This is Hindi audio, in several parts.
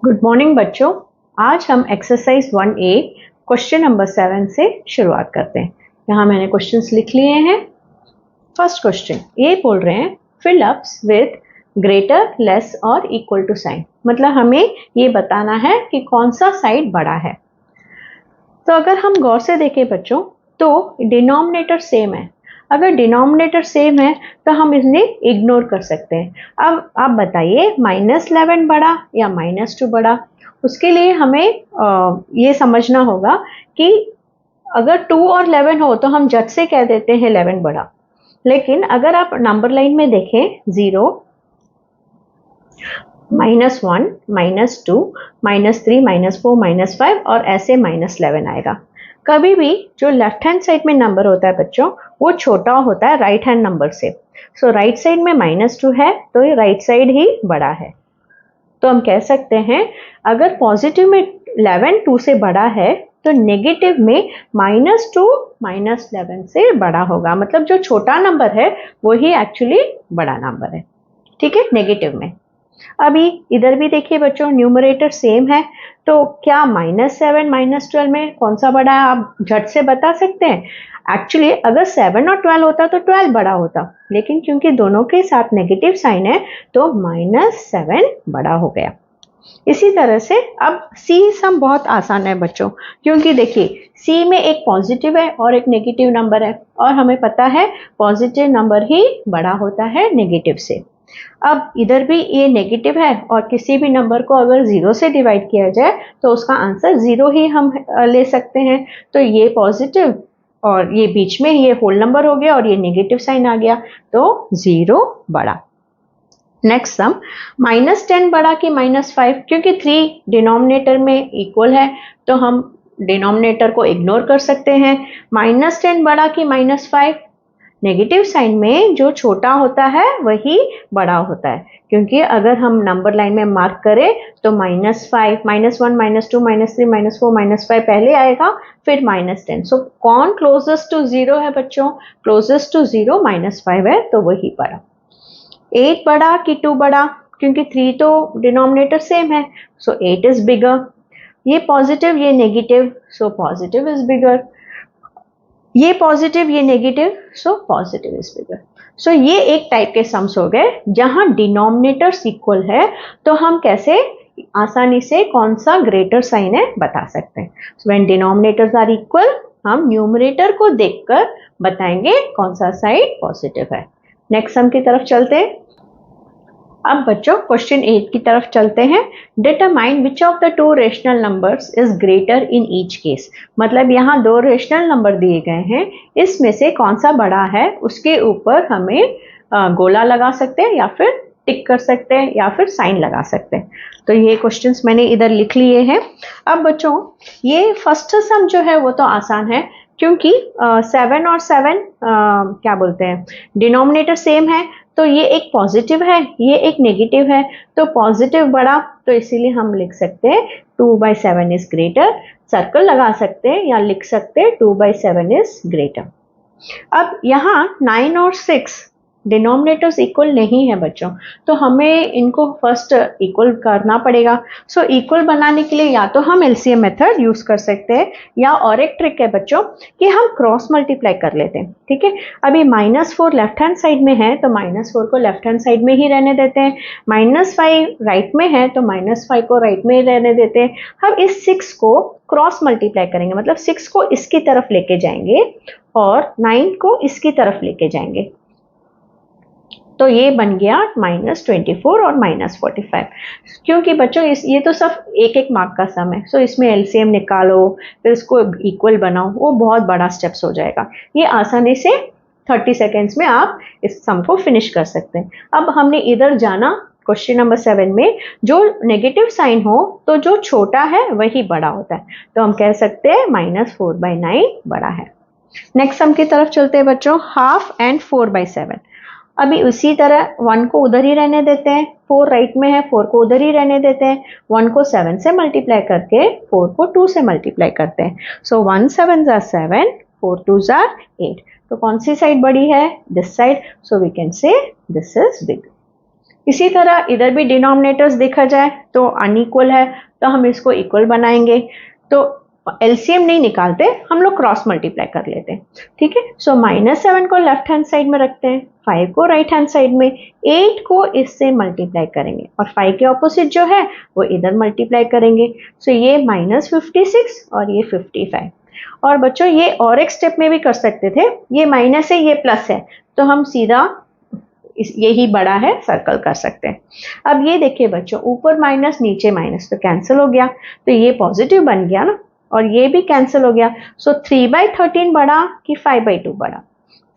गुड मॉर्निंग बच्चों। आज हम एक्सरसाइज 1A क्वेश्चन नंबर 7 से शुरुआत करते हैं। यहाँ मैंने क्वेश्चंस लिख लिए हैं। फर्स्ट क्वेश्चन ये बोल रहे हैं fill ups with greater, less और इक्वल टू साइन। मतलब हमें ये बताना है कि कौन सा साइड बड़ा है। तो अगर हम गौर से देखें बच्चों तो डिनोमिनेटर सेम है। अगर डिनोमिनेटर सेम है तो हम इन्हें इग्नोर कर सकते हैं। अब आप बताइए -11 बड़ा या -2 बड़ा। उसके लिए हमें ये समझना होगा कि अगर 2 और 11 हो तो हम झट से कह देते हैं 11 बड़ा। लेकिन अगर आप नंबर लाइन में देखें 0, -1, -2, -3, -4, -5 और ऐसे -11 आएगा। कभी भी जो लेफ्ट हैंड साइड में नंबर होता है बच्चों वो छोटा होता है राइट हैंड नंबर से। सो राइट साइड में -2 है तो ये राइट साइड ही बड़ा है। तो हम कह सकते हैं अगर पॉजिटिव में 11 2 से बड़ा है तो नेगेटिव में -2 -11 से बड़ा होगा। मतलब जो छोटा नंबर है वही एक्चुअली बड़ा नंबर है। ठीक है, नेगेटिव में। अभी इधर भी देखिए बच्चों न्यूमरेटर सेम है तो क्या -7 -12 में कौन सा बड़ा है आप झट से बता सकते हैं। एक्चुअली अगर 7 और 12 होता तो 12 बड़ा होता, लेकिन क्योंकि दोनों के साथ नेगेटिव साइन है तो -7 बड़ा हो गया। इसी तरह से अब सी सम बहुत आसान है बच्चों, क्योंकि देखिए सी में एक पॉजिटिव है और एक नेगेटिव नंबर है और हमें पता है पॉजिटिव नंबर ही बड़ा होता है नेगेटिव से। अब इधर भी ये नेगेटिव है और किसी भी नंबर को अगर 0 से डिवाइड किया जाए तो उसका आंसर 0 ही हम ले सकते हैं। तो ये पॉजिटिव और ये बीच में ये होल नंबर हो गया और ये नेगेटिव साइन आ गया तो 0 बड़ा। नेक्स्ट सम -10 बड़ा कि -5, क्योंकि 3 डिनोमिनेटर में इक्वल है तो हम डिनोमिनेटर को इग्नोर कर सकते हैं। -10 बड़ा कि -5, नेगेटिव साइन में जो छोटा होता है वही बड़ा होता है, क्योंकि अगर हम नंबर लाइन में मार्क करें तो -5, -1, -2, -3, -4, -5 पहले आएगा फिर -10। सो कौन क्लोजेस्ट टू 0 है बच्चों? क्लोजेस्ट टू 0 -5 है तो वही बड़ा। 8 बड़ा कि 2 बड़ा, क्योंकि 3 तो डिनोमिनेटर सेम है सो 8 इज बिगर। ये पॉजिटिव ये negative so positive is bigger. ये पॉजिटिव ये negative so positive is bigger. So ये एक टाइप के सम्स हो गए जहां डिनोमिनेटर्स इक्वल है तो हम कैसे आसानी से कौन सा ग्रेटर साइन है बता सकते हैं। व्हेन डिनोमिनेटर्स आर इक्वल हम न्यूमरेटर को देखकर बताएंगे कौन सा साइड पॉजिटिव है। नेक्स्ट सम की तरफ चलते हैं। अब बच्चों क्वेश्चन 8 की तरफ चलते हैं। Determine which of the 2 rational numbers is greater in each case. मतलब यहाँ 2 रेशनल नंबर दिए गए हैं, इसमें से कौन सा बड़ा है उसके ऊपर हमें गोला लगा सकते हैं या फिर टिक कर सकते हैं या फिर साइन लगा सकते हैं। तो ये क्वेश्चंस मैंने इधर लिख लिए हैं। अब बच्चों ये फर्स्ट सम जो है वो तो आसान है, क्योंकि 7 और 7 क्या बोलते हैं डिनोमिनेटर सेम है तो ये एक पॉजिटिव है ये एक नेगेटिव है तो पॉजिटिव बड़ा, तो इसीलिए हम लिख सकते हैं 2/7 इज ग्रेटर। सर्कल लगा सकते हैं या लिख सकते हैं 2/7 इज ग्रेटर। अब यहाँ 9 और 6 डिनोमिनेटर्स इक्वल नहीं है बच्चों, तो हमें इनको फर्स्ट इक्वल करना पड़ेगा। सो इक्वल बनाने के लिए या तो हम एलसीएम मेथड यूज कर सकते हैं या और एक ट्रिक है बच्चों कि हम क्रॉस मल्टीप्लाई कर लेते हैं। ठीक है, अभी -4 लेफ्ट हैंड साइड में है तो -4 को लेफ्ट हैंड साइड में ही रहने देते हैं। -5 राइट में है तो -5 को राइट में ही रहने देते हैं। हम इस 6 को क्रॉस मल्टीप्लाई करेंगे, मतलब 6 को इसकी तरफ लेके जाएंगे और 9 को इसकी तरफ लेके जाएंगे, तो ये बन गया -24 और -45। क्योंकि बच्चों ये तो सब एक एक मार्क का सम है, सो इसमें एलसीएम निकालो फिर इसको इक्वल बनाओ, वो बहुत बड़ा स्टेप्स हो जाएगा। ये आसानी से 30 सेकेंड्स में आप इस सम को फिनिश कर सकते हैं। अब हमने इधर जाना क्वेश्चन नंबर 7 में जो नेगेटिव साइन हो तो जो छोटा है वही बड़ा होता है, तो हम कह सकते हैं -4/9 बड़ा है। नेक्स्ट सम की तरफ चलते हैं बच्चों। 1/2 एंड 4/7। अभी उसी तरह 1 को उधर ही रहने देते हैं, 4 राइट में है 4 को उधर ही रहने देते हैं। 1 को 7 से मल्टीप्लाई करके 4 को 2 से मल्टीप्लाई करते हैं। सो 1 7s are 7, 4 2s are 8। तो कौन सी साइड बड़ी है? This side, so we can say this is big. इसी तरह इधर भी डिनोमिनेटर्स देखा जाए तो अनइक्वल है, तो हम इसको इक्वल बनाएंगे। तो एलसीएम नहीं निकालते, हम लोग क्रॉस मल्टीप्लाई कर लेते हैं, ठीक है। सो -7 को लेफ्ट हैंड साइड में रखते हैं, 5 को राइट हैंड साइड में, 8 को इससे मल्टीप्लाई करेंगे और 5 के ऑपोजिट जो है वो इधर मल्टीप्लाई करेंगे। सो ये -56 और ये 55। और बच्चों ये और एक स्टेप में भी कर सकते थे, ये माइनस है ये प्लस है, तो हम सीधा यही बड़ा है सर्कल कर सकते हैं। अब ये देखिए बच्चों, ऊपर माइनस नीचे माइनस तो कैंसिल हो गया, तो ये पॉजिटिव बन गया ना, और ये भी कैंसिल हो गया। सो 3/13 बड़ा कि 5/2 बड़ा?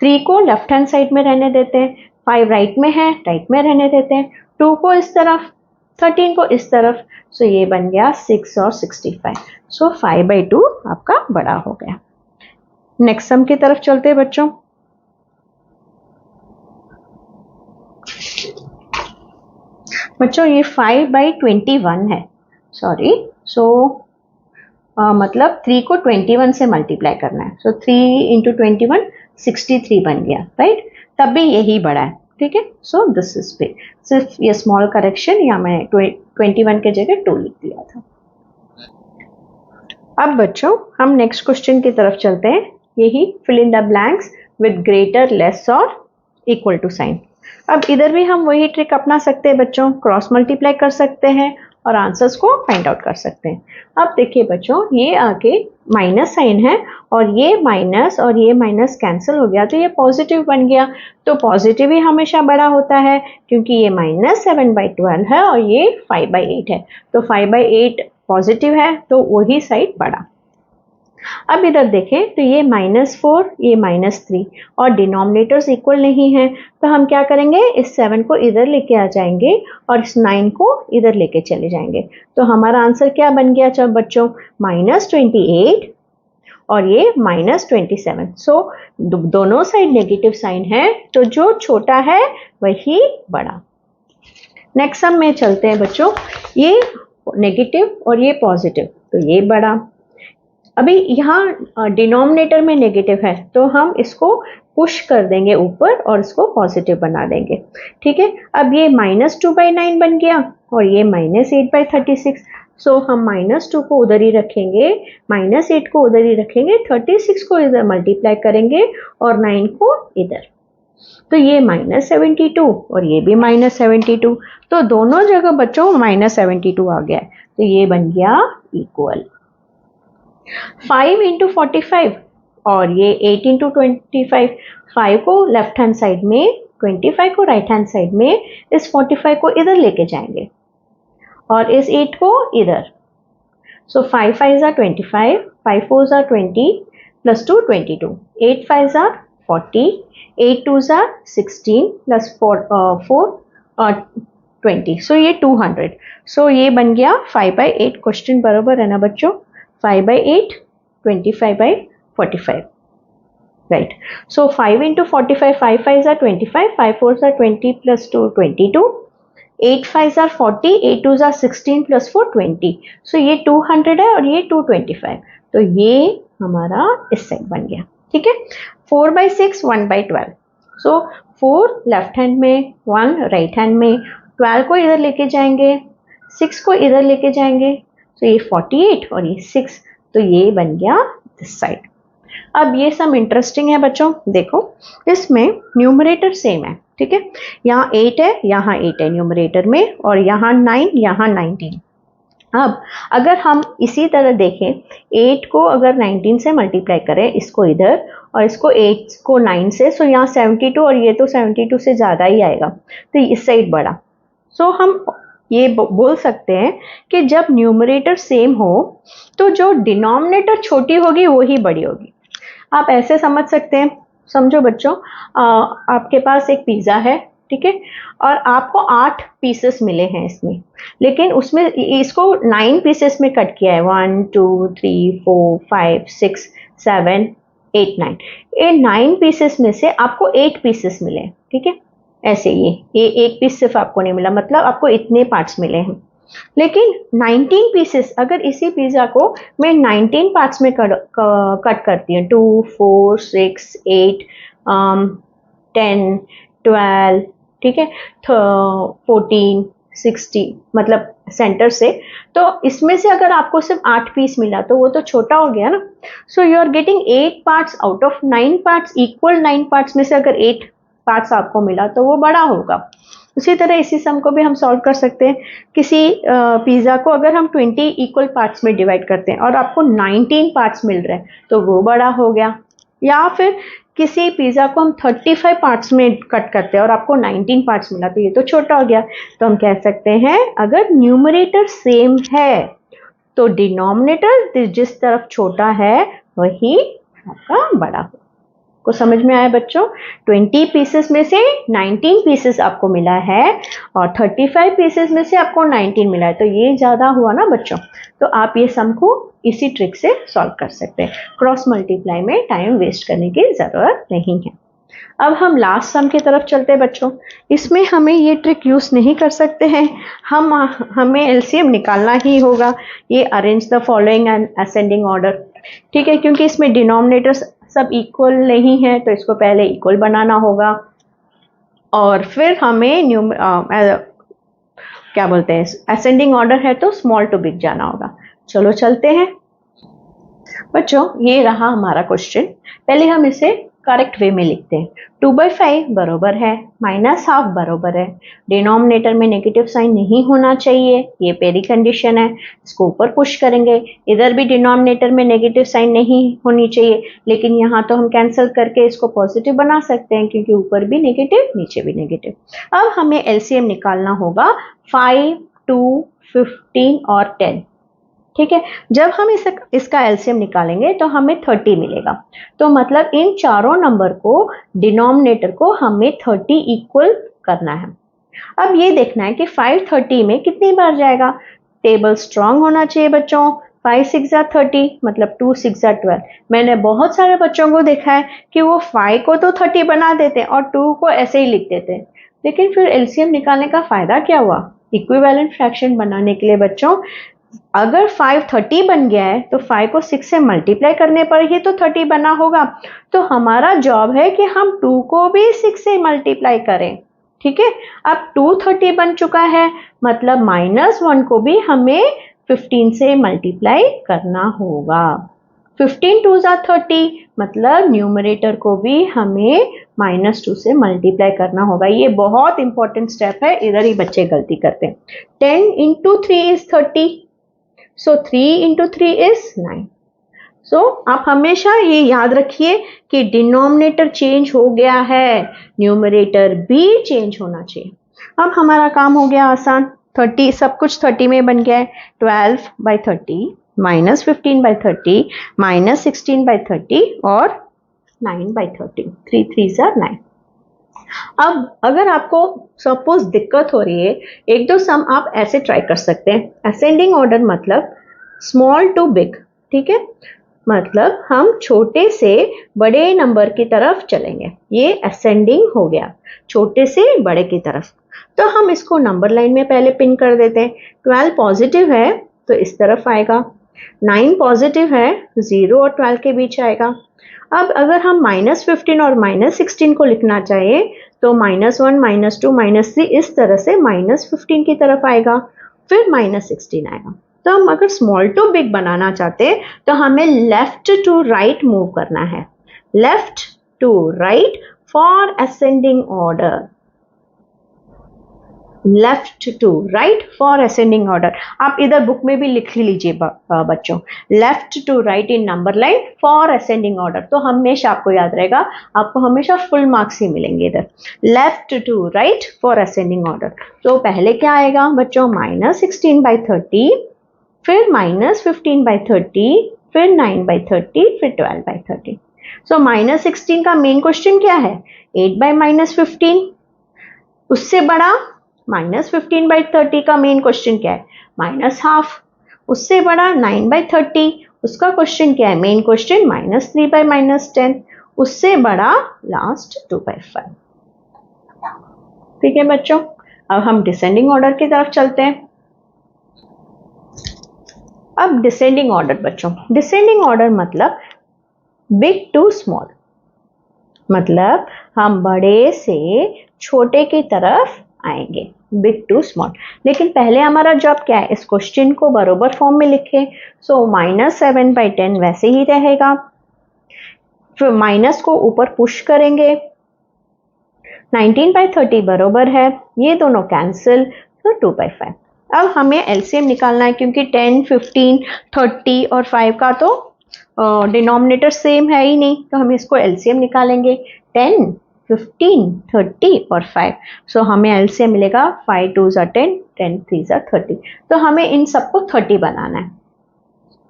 3 को लेफ्ट हैंड साइड में रहने देते हैं, 5 राइट में है, राइट में रहने देते हैं, 2 को इस तरफ, 13 को इस तरफ। सो ये बन गया 6 और 65। सो 5/2 आपका बड़ा हो गया। नेक्स्ट सम की तरफ चलते हैं बच्चों। बच्चों ये 5/21 है, सॉरी। सो मतलब 3 को 21 से मल्टीप्लाई करना है। सो 3 × 21 63 बन गया, राइट। तब भी यही बड़ा है, ठीक है। So this is big. सिर्फ ये स्मॉल करेक्शन, या मैं 21 के जगह 2 लिख दिया था। अब बच्चों हम नेक्स्ट क्वेश्चन की तरफ चलते हैं, यही fill in the blanks with greater, less और इक्वल टू साइन। अब इधर भी हम वही ट्रिक अपना सकते हैं बच्चों, क्रॉस मल्टीप्लाई कर सकते हैं और आंसर्स को फाइंड आउट कर सकते हैं। अब देखिए बच्चों, ये आगे माइनस साइन है और ये माइनस कैंसिल हो गया, तो ये पॉजिटिव बन गया। तो पॉजिटिव ही हमेशा बड़ा होता है, क्योंकि ये -7/12 है और ये 5/8 है, तो 5/8 पॉजिटिव है, तो वही साइड बड़ा। अब इधर देखें तो ये -4, ये -3 और डिनोमिनेटर्स इक्वल नहीं है, तो हम क्या करेंगे, इस 7 को इधर लेके आ जाएंगे और इस 9 को इधर लेके चले जाएंगे। तो हमारा आंसर क्या बन गया चलो बच्चों, -28 और ये -27। सो दोनों साइड नेगेटिव साइन है, तो जो छोटा है वही बड़ा। नेक्स्ट सम में चलते हैं बच्चों, ये नेगेटिव और ये पॉजिटिव, तो ये बड़ा। अभी यहाँ डिनोमिनेटर में नेगेटिव है, तो हम इसको पुश कर देंगे ऊपर और इसको पॉजिटिव बना देंगे, ठीक है। अब ये -2/9 बन गया और ये -8/36। सो हम -2 को उधर ही रखेंगे, -8 को उधर ही रखेंगे, 36 को इधर मल्टीप्लाई करेंगे और 9 को इधर। तो ये -72 और ये भी -72, तो दोनों जगह बच्चों -72 आ गया, तो ये बन गया इक्वल। 5 × 45 और ये 8 × 25, 5 को लेफ्ट हैंड साइड में, 25 को राइट हैंड साइड में, इस 45 को इधर लेके जाएंगे और इस 8 को इधर। सो 5 5s are 25, 5 4s are 20, plus 2 22, 8 5s are 40, 8 2s are 16, plus 4 20। सो ये 200। सो ये बन गया 5/8। क्वेश्चन बराबर है ना बच्चों, 5/8, 25/45, right? So 5 × 45, 5 5s are 25, 5 4s are 20, plus 2 22, 8 5s are 40, 8 2s are 16, plus 4 20। So ये 200 है और ये 225, तो ये हमारा इस साइड बन गया, ठीक है। 4/6, 1/12। सो 4 लेफ्ट हैंड में, 1 राइट हैंड में, 12 को इधर लेके जाएंगे, 6 को इधर लेके जाएंगे, तो ये 48 और ये 6, तो ये बन गया दिस साइड। अब ये सम इंटरेस्टिंग है बच्चों, देखो इसमें न्यूमरेटर सेम है, ठीक है। यहाँ 8 है, यहाँ 8 है न्यूमरेटर में, और यहाँ 9, यहाँ 19। अब अगर हम इसी तरह देखें, 8 को अगर 19 से मल्टीप्लाई करें, इसको इधर और इसको 8 को 9 से, सो यहाँ 72 और ये तो 72 से ज़्यादा ही आएगा, तो इस साइड बड़ा। सो हम ये बोल सकते हैं कि जब न्यूमरेटर सेम हो तो जो डिनोमिनेटर छोटी होगी वही बड़ी होगी। आप ऐसे समझ सकते हैं, समझो बच्चों, आपके पास एक पिज़्ज़ा है, ठीक है, और आपको 8 पीसेस मिले हैं इसमें, लेकिन उसमें इसको 9 पीसेस में कट किया है, 1 2 3 4 5 6 7 8 9। ये 9 पीसेस में से आपको 8 पीसेस मिले, ठीक है। ऐसे ये एक पीस सिर्फ आपको नहीं मिला, मतलब आपको इतने पार्ट्स मिले हैं। लेकिन 19 पीसेस, अगर इसी पिज़्ज़ा को मैं 19 पार्ट्स में कट करती हूँ, 2 4 6 8 10 12 ठीक है, 14, 60 मतलब सेंटर से। तो इसमें से अगर आपको सिर्फ 8 पीस मिला तो वो तो छोटा हो गया ना। So you are getting 8 parts out of 9 parts, equal 9 parts में से अगर 8 पार्ट्स आपको मिला तो वो बड़ा होगा। उसी तरह इसी सम को भी हम सॉल्व कर सकते हैं। किसी पिज़्ज़ा को अगर हम 20 इक्वल पार्ट्स में डिवाइड करते हैं और आपको 19 पार्ट्स मिल रहे हैं तो वो बड़ा हो गया। या फिर किसी पिज़्ज़ा को हम 35 पार्ट्स में कट करते हैं और आपको 19 पार्ट्स मिला तो ये तो छोटा हो गया। तो हम कह सकते हैं अगर न्यूमरेटर सेम है तो डिनोमिनेटर जिस तरफ छोटा है वही आपका बड़ा हो। को समझ में आया बच्चों? 20 पीसेस में से 19 पीसेस आपको मिला है और 35 पीसेस में से आपको 19 मिला है, तो ये ज़्यादा हुआ ना बच्चों। तो आप ये सम को इसी ट्रिक से सॉल्व कर सकते हैं। क्रॉस मल्टीप्लाई में टाइम वेस्ट करने की ज़रूरत नहीं है। अब हम लास्ट सम की तरफ चलते हैं बच्चों। इसमें हमें ये ट्रिक यूज़ नहीं कर सकते हैं, हमें एलसीएम निकालना ही होगा। ये arrange the following and ascending order, ठीक है, क्योंकि इसमें डिनोमिनेटर्स सब इक्वल नहीं है तो इसको पहले इक्वल बनाना होगा और फिर हमें क्या बोलते हैं, असेंडिंग ऑर्डर है तो स्मॉल टू बिग जाना होगा। चलो चलते हैं बच्चों। ये रहा हमारा क्वेश्चन। पहले हम इसे करेक्ट वे में लिखते हैं। 2/5 बरोबर है -½ बरोबर है। डिनोमिनेटर में नेगेटिव साइन नहीं होना चाहिए, ये पहली कंडीशन है। इसको ऊपर पुश करेंगे, इधर भी डिनोमिनेटर में नेगेटिव साइन नहीं होनी चाहिए, लेकिन यहाँ तो हम कैंसिल करके इसको पॉजिटिव बना सकते हैं क्योंकि ऊपर भी नेगेटिव नीचे भी नेगेटिव। अब हमें एलसीएम निकालना होगा 5, 2, 15 और 10, ठीक है। जब हम इसका एलसीएम निकालेंगे तो हमें 30 मिलेगा। तो मतलब इन चारों नंबर को डिनोमिनेटर को हमें 30 इक्वल करना है। अब ये देखना है कि 5 30 में कितनी बार जाएगा। टेबल स्ट्रांग होना चाहिए बच्चों। 5 6 30 मतलब 2 6 12। मैंने बहुत सारे बच्चों को देखा है कि वो 5 को तो 30 बना देते और 2 को ऐसे ही लिख देते हैं, लेकिन फिर एलसीएम निकालने का फायदा क्या हुआ। इक्विवेलेंट फ्रैक्शन बनाने के लिए बच्चों अगर 5 30 बन गया है तो 5 को 6 से मल्टीप्लाई करने पर ही तो 30 बना होगा। तो हमारा जॉब है कि हम 2 को भी 6 से मल्टीप्लाई करें, ठीक है। अब 2 30 बन चुका है, मतलब -1 को भी हमें 15 से मल्टीप्लाई करना होगा। 15 2 30 मतलब न्यूमरेटर को भी हमें -2 से मल्टीप्लाई करना होगा। ये बहुत इंपॉर्टेंट स्टेप है, इधर ही बच्चे गलती करते हैं। 10 into 3 is 30, so 3 into 3 is 9। सो आप हमेशा ये याद रखिए कि डिनोमिनेटर चेंज हो गया है, न्यूमरेटर भी चेंज होना चाहिए। अब हमारा काम हो गया आसान। 30 सब कुछ 30 में बन गया है। 12/30 -15/30 -16/30 और 9/30। 3 3s are 9। अब अगर आपको सपोज दिक्कत हो रही है, एक दो सम आप ऐसे ट्राई कर सकते हैं। असेंडिंग ऑर्डर मतलब स्मॉल टू बिग, ठीक है, मतलब हम छोटे से बड़े नंबर की तरफ चलेंगे। ये असेंडिंग हो गया, छोटे से बड़े की तरफ। तो हम इसको नंबर लाइन में पहले पिन कर देते हैं। 12 पॉजिटिव है तो इस तरफ आएगा, 9 पॉजिटिव है 0 और 12 के बीच आएगा। अब अगर हम -15 और -16 को लिखना चाहे तो -1 -2 -3 इस तरह से -15 की तरफ आएगा, फिर -16 आएगा। तो हम अगर स्मॉल टू बिग बनाना चाहते हैं तो हमें लेफ्ट टू राइट मूव करना है। Left to right for ascending order, left to right for ascending order. आप इधर बुक में भी लिख लीजिए बच्चों, left to right in number line for ascending order. तो हमेशा आपको याद रहेगा, आपको हमेशा फुल मार्क्स ही मिलेंगे इधर। Left to right for ascending order. तो पहले क्या आएगा बच्चों, -16/30, फिर -15/30, फिर 9/30, फिर 12/30। सो -16 का मेन क्वेश्चन क्या है, 8/-15। उससे बड़ा -15/30 का मेन क्वेश्चन क्या है, -½ उससे बड़ा 9/30, उसका क्वेश्चन क्या है, मेन क्वेश्चन -3/-10। उससे बड़ा लास्ट 2/5। ठीक है बच्चों, अब हम डिसेंडिंग ऑर्डर की तरफ चलते हैं। अब डिसेंडिंग ऑर्डर बच्चों, डिसेंडिंग ऑर्डर मतलब बिग टू स्मॉल, मतलब हम बड़े से छोटे की तरफ आएंगे, बिग टू स्मॉल। लेकिन पहले हमारा जॉब क्या है, इस क्वेश्चन को बरोबर फॉर्म में लिखे। सो -7/10 वैसे ही रहेगा, फिर माइनस को ऊपर पुश करेंगे, 19/30 बरोबर है, ये दोनों कैंसिल, तो 2/5। अब हमें एलसीएम निकालना है, क्योंकि 10, 15, 30 और 5 का तो डिनोमिनेटर सेम है ही नहीं, तो हम इसको एलसीएम निकालेंगे। 10, 15, 30 और 5, सो हमें एलसीएम मिलेगा 5 2 ज़ा 10, 10 3 ज़ा 30। तो हमें इन सबको 30 बनाना है।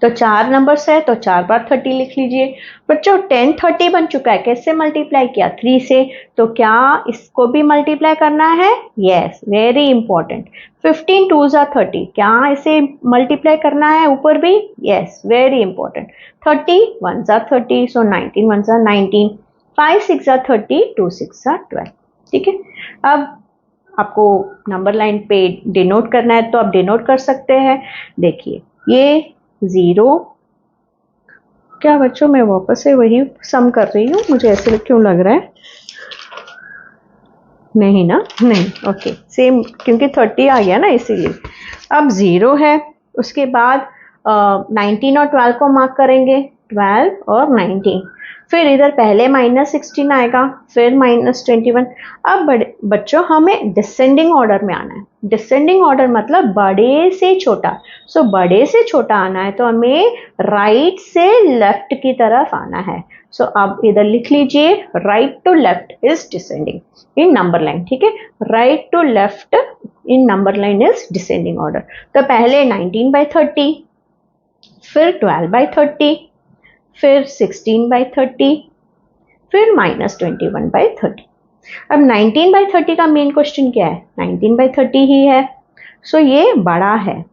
तो 4 नंबर्स है, तो 4 बार 30 लिख लीजिए। बच्चों 10 30 बन चुका है, कैसे मल्टीप्लाई किया, 3 से। तो क्या इसको भी मल्टीप्लाई करना है, यस, वेरी इंपॉर्टेंट। 15 2 ज़ा 30, क्या इसे मल्टीप्लाई करना है ऊपर भी, यस, वेरी इंपॉर्टेंट। 30 1 ज़ा 30, सो 19 1 ज़ा 19, 5 6 ज़ा 30, 2 6 ज़ा 12। ठीक है, अब आपको नंबर लाइन पे डिनोट करना है, तो आप डिनोट कर सकते हैं। देखिए ये 0, क्या बच्चों मैं वापस से वही सम कर रही हूँ, मुझे ऐसे क्यों लग रहा है, नहीं ना, नहीं, ओके सेम, क्योंकि 30 आ गया ना इसीलिए। अब 0 है, उसके बाद 19 और 12 को मार्क करेंगे, 12 और 19, फिर इधर पहले -16 आएगा, फिर -21। अब बच्चों हमें डिसेंडिंग ऑर्डर में आना है। डिसेंडिंग ऑर्डर मतलब बड़े से छोटा। सो बड़े से छोटा आना है, तो हमें राइट से लेफ्ट की तरफ आना है। सो अब इधर लिख लीजिए, right to left is descending in number line. ठीक है, right to left in number line is descending order. तो पहले 19/30, फिर 12/30, फिर 16/30, फिर -21/30। अब 19/30 का मेन क्वेश्चन क्या है, 19/30 ही है। सो ये बड़ा है,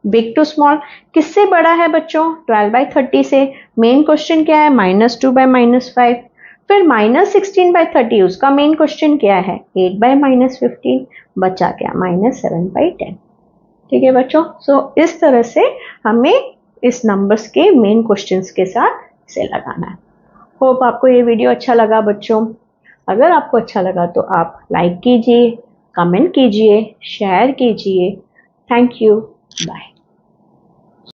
बिग टू स्मॉल। किससे बड़ा है बच्चों, 12/30 से। मेन क्वेश्चन क्या है, -2/-5। फिर -16/30, उसका मेन क्वेश्चन क्या है, 8/-15। बचा क्या, -7/10। ठीक है बच्चों, सो इस तरह से हमें इस नंबर्स के मेन क्वेश्चंस के साथ इसे लगाना है। होप आपको ये वीडियो अच्छा लगा बच्चों। अगर आपको अच्छा लगा तो आप लाइक कीजिए, कमेंट कीजिए, शेयर कीजिए। Thank you, bye.